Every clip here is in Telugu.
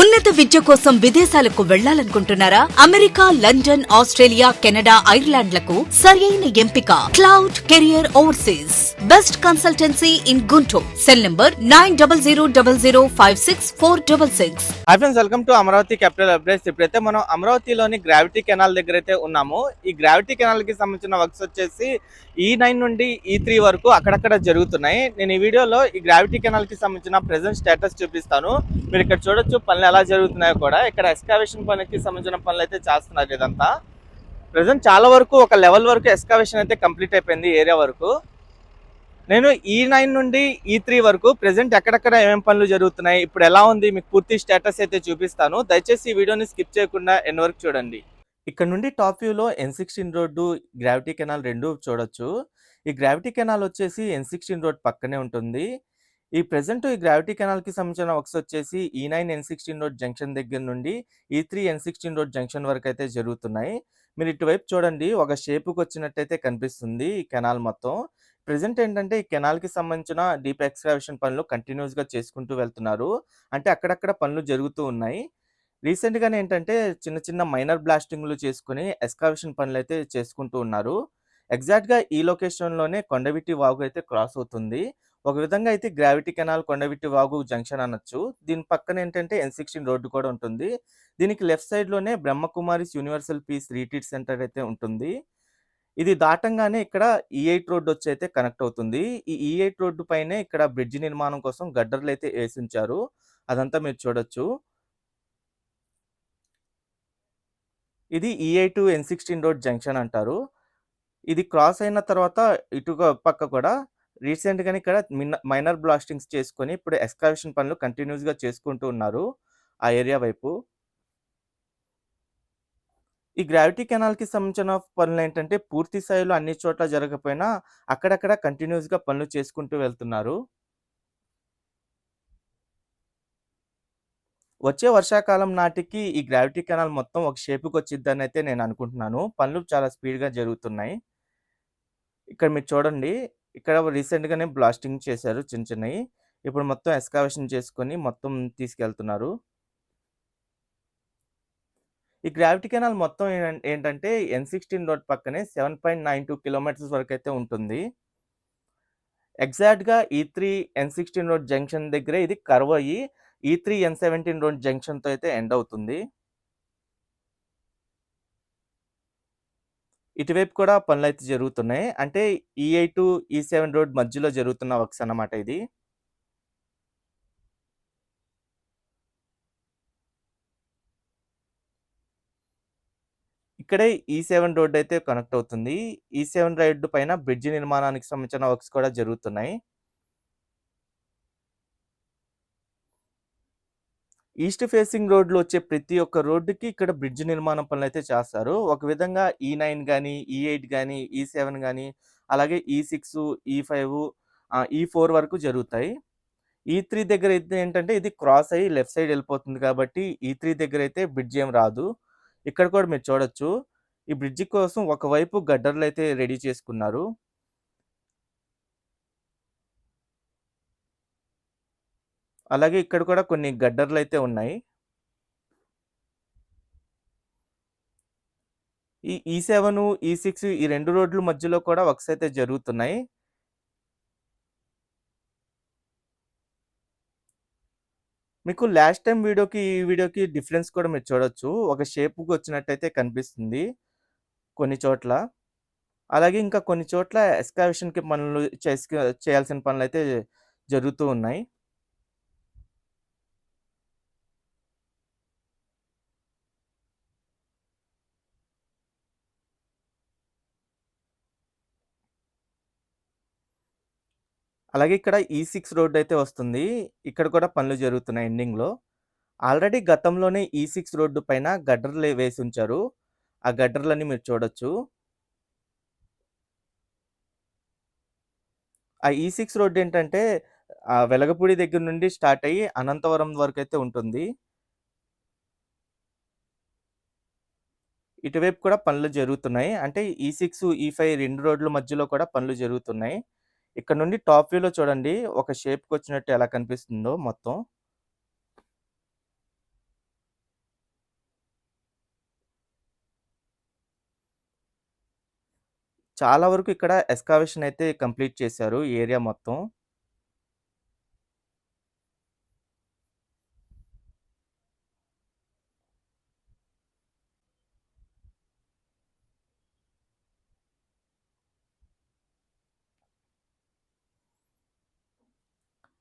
ఉన్నత విద్య కోసం విదేశాలకు వెళ్లాలనుకుంటున్నారా? అమెరికా, లండన్, ఆస్ట్రేలియా, కెనడా, ఐర్లాండ్లకు సరైన ఎంపిక cloud career overseas. Best consultancy in Guntur. Cell number 9000056466. Hi friends, welcome to Amaravati capital updates. ఇప్పుడైతే మనం అమరావతిలోని గ్రావిటీ కెనాల్ దగ్గర అయితే ఉన్నాము. ఈ గ్రావిటీ కెనాల్ కి సంబంధించిన వర్క్స్ వచ్చేసి E9 నుండి E3 వరకు అక్కడక్కడ జరుగుతున్నాయి. నేను ఈ వీడియోలో ఈ గ్రావిటీ కెనాల్ కి సంబంధించిన ప్రెజెంట్ స్టేటస్ చూపిస్తాను. మీరు ఇక్కడ చూడొచ్చు పనులు ఎలా జరుగుతున్నాయో కూడా. ఇక్కడ ఎక్స్కావేషన్ పనికి సంబంధించిన పనులు అయితే చేస్తున్నారు. ఇదంతా ప్రెజెంట్ చాలా వరకు ఒక లెవెల్ వరకు ఎక్స్కావేషన్ అయితే కంప్లీట్ అయిపోయింది ఏరియా వరకు. నేను E9 నుండి E3 వరకు ప్రెజెంట్ ఎక్కడెక్కడ ఏమేమి పనులు జరుగుతున్నాయి, ఇప్పుడు ఎలా ఉంది, మీకు పూర్తి స్టేటస్ అయితే చూపిస్తాను. దయచేసి ఈ వీడియోని స్కిప్ చేయకుండా ఎండ్ వరకు చూడండి. ఇక్కడ నుండి టాప్ వ్యూలో N16 రోడ్డు, గ్రావిటీ కెనాల్ రెండు చూడొచ్చు. ఈ గ్రావిటీ కెనాల్ వచ్చేసి N16 రోడ్ పక్కనే ఉంటుంది. ఈ ప్రెజెంట్ ఈ గ్రావిటీ కెనాల్ కి సంబంధించిన వర్క్స్ వచ్చేసి E9 N16 రోడ్ జంక్షన్ దగ్గర నుండి E3 N16 రోడ్ జంక్షన్ వరకు అయితే జరుగుతున్నాయి. మీరు ఇటువైపు చూడండి, ఒక షేపుకి వచ్చినట్టయితే కనిపిస్తుంది ఈ కెనాల్ మొత్తం. ప్రెజెంట్ ఏంటంటే ఈ కెనాల్‌కి సంబంధించిన డీప్ ఎక్స్‌కవేషన్ పనులు కంటిన్యూస్‌గా చేసుకుంటూ వెళ్తున్నారు. అంటే అక్కడక్కడ పనులు జరుగుతూ ఉన్నాయి. రీసెంట్‌గానే ఏంటంటే చిన్న చిన్న మైనర్ బ్లాస్టింగ్‌లు చేసుకొని ఎక్స్‌కవేషన్ పనులైతే చేసుకుంటూ ఉన్నారు. ఎగ్జాక్ట్‌గా ఈ లొకేషన్‌లోనే కొండవీటి వాగు అయితే క్రాస్ అవుతుంది. ఒక విధంగా అయితే gravity canal, Kondaveeti Vagu junction అనొచ్చు. దీని పక్కన ఏంటంటే N16 రోడ్డు కూడా ఉంటుంది. దీనికి లెఫ్ట్ సైడ్‌లోనే Brahma Kumaris universal peace retreat centre అయితే ఉంటుంది. ఇది దాటంగానే ఇక్కడ E8 రోడ్ వచ్చి అయితే కనెక్ట్ అవుతుంది. ఈ E8 రోడ్డు పైనే ఇక్కడ బ్రిడ్జ్ నిర్మాణం కోసం గడ్డర్లు అయితే వేసించారు. అదంతా మీరు చూడొచ్చు. ఇది E8 N16 రోడ్ జంక్షన్ అంటారు. ఇది క్రాస్ అయిన తర్వాత ఇటుక పక్క కూడా రీసెంట్‌గానే ఇక్కడ మైనర్ బ్లాస్టింగ్స్ చేసుకొని ఇప్పుడు ఎక్స్‌కవేషన్ పనులు కంటిన్యూస్‌గా చేసుకుంటూ ఉన్నారు ఆ ఏరియా వైపు. ఈ గ్రావిటీ కెనాల్‌కి సంబంధించిన పనులేంటంటే పూర్తి స్థాయిలో అన్ని చోట్ల జరగకపోయినా అక్కడక్కడ కంటిన్యూస్‌గా పనులు చేసుకుంటూ వెళ్తున్నారు. వచ్చే వర్షాకాలం నాటికి ఈ గ్రావిటీ కెనాల్ మొత్తం ఒక షేపుకొచ్చిద్దనైతే నేను అనుకుంటున్నాను. పనులు చాలా స్పీడ్‌గా జరుగుతున్నాయి. ఇక్కడ మీరు చూడండి, ఇక్కడ రీసెంట్‌గానే బ్లాస్టింగ్ చేశారు చిన్న చిన్నయి. ఇప్పుడు మొత్తం ఎక్స్‌కవేషన్ చేసుకొని మొత్తం తీసుకెళ్తున్నారు. ఈ గ్రావిటీ కెనాల్ మొత్తం ఏంటంటే N16 రోడ్ పక్కనే 7.92 కిలోమీటర్స్ వరకైతే ఉంటుంది. ఎగ్జాక్ట్‌గా E3 N16 రోడ్ జంక్షన్ దగ్గరే ఇది కర్వ్ అయ్యి E3 N17 రోడ్ జంక్షన్‌తో అయితే ఎండ్ అవుతుంది. ఇటువైపు కూడా పనులైతే జరుగుతున్నాయి. అంటే E8, E7 రోడ్ మధ్యలో జరుగుతున్న వర్క్స్ అన్నమాట ఇది. ఇక్కడే E7 రోడ్ అయితే కనెక్ట్ అవుతుంది. E7 రోడ్డు పైన బ్రిడ్జ్ నిర్మాణానికి సంబంధించిన వర్క్స్ కూడా జరుగుతున్నాయి. ఈస్ట్ ఫేసింగ్ రోడ్‌లో వచ్చే ప్రతి ఒక్క రోడ్డుకి ఇక్కడ బ్రిడ్జ్ నిర్మాణం పనులైతే చేస్తారు. ఒక విధంగా E9 గాని, E8 గాని, E7 గాని, అలాగే E6, E5, E4 వరకు జరుగుతాయి. E3 దగ్గర అయితే ఏంటంటే ఇది క్రాస్ అయ్యి లెఫ్ట్ సైడ్ వెళ్ళిపోతుంది కాబట్టి E3 దగ్గర అయితే బ్రిడ్జ్ ఏం రాదు. ఇక్కడ కూడా మీరు చూడొచ్చు. ఈ బ్రిడ్జ్ కోసం ఒకవైపు గడ్డర్లయితే రెడీ చేసుకున్నారు. అలాగే ఇక్కడ కూడా కొన్ని గడ్డర్లయితే ఉన్నాయి. ఈ E7, E6 ఈ 2 రోడ్ల మధ్యలో కూడా వర్క్స్ అయితే జరుగుతున్నాయి. మీకు లాస్ట్ టైమ్ వీడియోకి, ఈ వీడియోకి డిఫరెన్స్ కూడా మీరు చూడొచ్చు. ఒక షేప్‌కి వచ్చినట్టయితే కనిపిస్తుంది కొన్ని చోట్ల. అలాగే ఇంకా కొన్ని చోట్ల ఎక్స్‌కవేషన్‌కి పనులు చేయాల్సిన పనులైతే జరుగుతూ ఉన్నాయి. అలాగే ఇక్కడ E6 రోడ్ అయితే వస్తుంది. ఇక్కడ కూడా పనులు జరుగుతున్నాయి ఎండింగ్‌లో. ఆల్రెడీ గతంలోనే E6 రోడ్డు పైన గడ్డర్లు వేసుంచారు. ఆ గడ్డర్‌లన్నీ మీరు చూడొచ్చు. ఆ E6 రోడ్ ఏంటంటే వెలగపూడి దగ్గర నుండి స్టార్ట్ అయ్యి అనంతవరం వరకైతే ఉంటుంది. ఇటువైపు కూడా పనులు జరుగుతున్నాయి. అంటే E6, E5 2 రోడ్ల మధ్యలో కూడా పనులు జరుగుతున్నాయి. ఇక్కడ నుండి టాప్ వ్యూలో చూడండి, ఒక షేప్‌కొచ్చినట్టు ఎలా కనిపిస్తుందో మొత్తం. చాలా వరకు ఇక్కడ ఎస్కావేషన్ అయితే కంప్లీట్ చేశారు ఈ ఏరియా మొత్తం.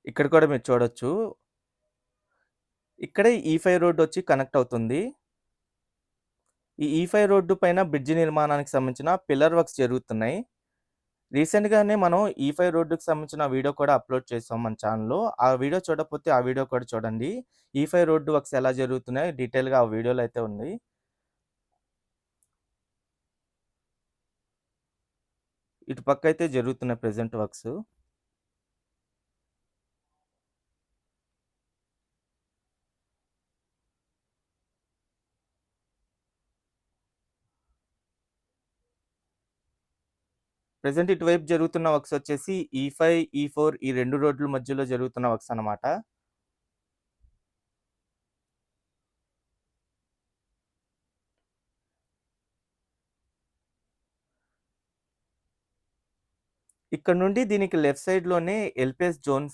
ఇక్కడ కూడా మీరు చూడొచ్చు. ఇక్కడే E5 రోడ్ వచ్చి కనెక్ట్ అవుతుంది. ఈ E5 రోడ్డు పైన బ్రిడ్జ్ నిర్మాణానికి సంబంధించిన పిల్లర్ వర్క్స్ జరుగుతున్నాయి. రీసెంట్‌గానే మనం E5 రోడ్డుకి సంబంధించిన వీడియో కూడా అప్‌లోడ్ చేసాం మన ఛానెల్‌లో. ఆ వీడియో చూడకపోతే ఆ వీడియో కూడా చూడండి. E5 రోడ్డు వర్క్స్ ఎలా జరుగుతున్నాయో డీటెయిల్‌గా ఆ వీడియోలో అయితే ఉంది. ఇటు పక్కయితే జరుగుతున్నాయి ప్రెజెంట్ వర్క్స్. ప్రెజెంట్ ఇటువైపు జరుగుతున్న వర్క్స్ వచ్చేసి E5, E4 ఈ 2 రోడ్ల మధ్యలో జరుగుతున్న వర్క్స్ అన్నమాట. ఇక్కడ నుండి దీనికి లెఫ్ట్ సైడ్‌లోనే ఎల్‌పిఎస్ జోన్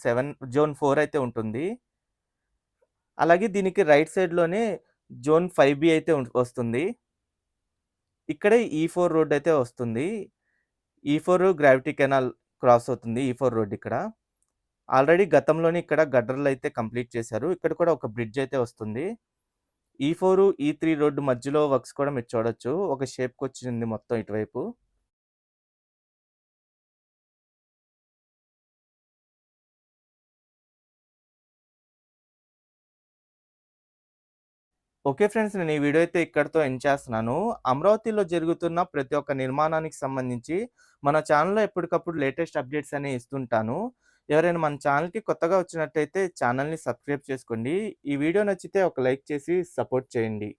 4 అయితే ఉంటుంది. అలాగే దీనికి రైట్ సైడ్‌లోనే జోన్ 5బి అయితే వస్తుంది. ఇక్కడే E4 రోడ్ అయితే వస్తుంది. E4 గ్రావిటీ కెనాల్ క్రాస్ అవుతుంది. E4 రోడ్ ఇక్కడ. ఆల్రెడీ గతంలోనే ఇక్కడ గడ్డర్‌లయితే కంప్లీట్ చేశారు. ఇక్కడ కూడా ఒక బ్రిడ్జ్ అయితే వస్తుంది. E4, E3 రోడ్డు మధ్యలో వర్క్స్ కూడా మీరు చూడొచ్చు. ఒక షేప్‌కొచ్చింది మొత్తం ఇటువైపు. Okay friends. నేను ఈ వీడియో అయితే ఇక్కడితో ఎండ్ చేస్తున్నాను. అమరావతిలో జరుగుతున్న ప్రతి ఒక్క నిర్మాణానికి సంబంధించి మన ఛానెల్‌లో ఎప్పటికప్పుడు లేటెస్ట్ అప్డేట్స్ అనేవి ఇస్తుంటాను. ఎవరైనా మన ఛానెల్‌కి కొత్తగా వచ్చినట్టయితే ఛానెల్‌ని సబ్స్క్రైబ్ చేసుకోండి. ఈ వీడియో నచ్చితే ఒక లైక్ చేసి సపోర్ట్ చేయండి.